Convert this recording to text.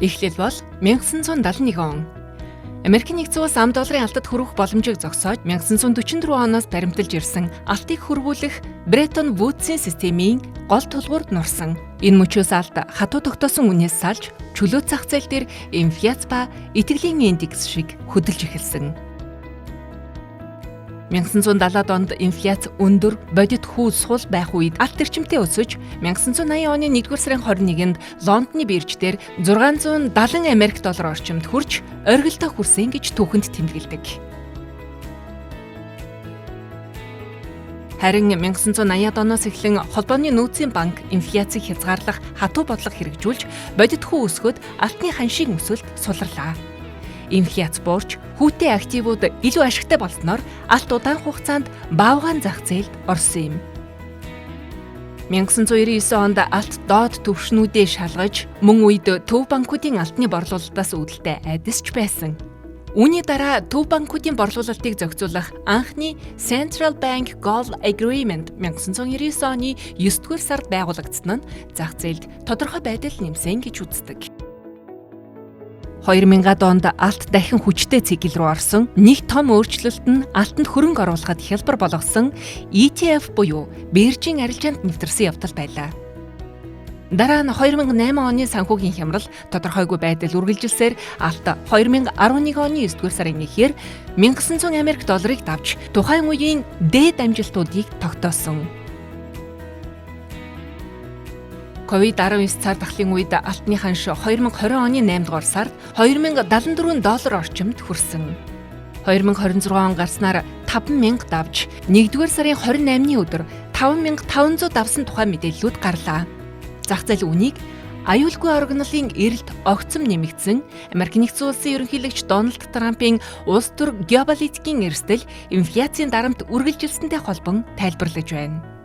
Эхлэл бол 1971 он. Америкийн нэгдсэн улс ам долларын алдад хүрэх боломжийг зогсоож 1944 оноос баримталж ирсэн алтыг хөрвүүлэх Бреттон Вудсийн системийн гол тулгуурд нурсан. Энэ мөчөөс алд хатуу тогтоосон үнээс салж чөлөө зах зээл дээр инфляц ба итгэлийн индекс шиг хөдөлж эхэлсэн. 1970-ад онд инфляц өндөр, бодит хүү сул байх үед алт эрчимтэй өсөж 1980 оны 1-р сарын 21-нд Лондоны бирж дээр 670 Америк доллар орчимд хүрч оргилдоо хүрсэн гэж түүхэнд тэмдэглэдэг. Харин 1980-ад оноос эхлэн холбооны нөөцийн банк инфляцийг хязгаарлах хатуу бодлого хэрэгжүүлж бодит хүү өсгөд алтны ханшийн өсөлт суларлаа. Инфляц буурч хүүтэй активууд илүү ашигтай болсноор алт удаан хугацаанд баавгаан зах зээлд орсон юм. 1999 онд алт доод түвшнүүдээ шалгаж мөн үед төв банкуудын алтны борлуулалтаас үүдэлтэй айдасч байсан. Үүний дараа төв банкуудын борлуулалтыг зохицуулах анхны Central Bank Gold Agreement 1999 оны 9-р сард байгуулагдсан нь зах зээлд тодорхой байдал нэмсэн гэж үздэг. 2000-ад онд алт дахин хүчтэй цикл рүү орсон. Нэг том өөрчлөлт нь алтанд хөрөнгө оруулахад хялбар болгосон ETF буюу биржийн арилжаанд нэвтэрсэн явдал байлаа. Дараа нь 2008 оны санхүүгийн хямрал тодорхойгүй байдал үргэлжилсээр алт 2011 оны 9-р сарын 1-ээр 1900 Америк долларыг давж тухайн үеийн дээд амжилтуудыг тогтоосон. COVID-19 цар тахлын үед алтны ханш 2020 оны 8-р сард $2074 орчимд хүрсэн. 2026 он гарснаар 5000 давж 1-р сарын 28-ны өдөр 5500 давсан тухай мэдээллүүд гарлаа. Зах зээл үнийг аюулгүй оргинолын эрэлт огцом нэмэгдсэн Америк нэгдсэн улсын ерөнхийлөгч Дональд Трампын улс төр геополитикийн эрсдэл инфляцийн дарамт үргэлжилсэнтэй холбон тайлбарлаж байна.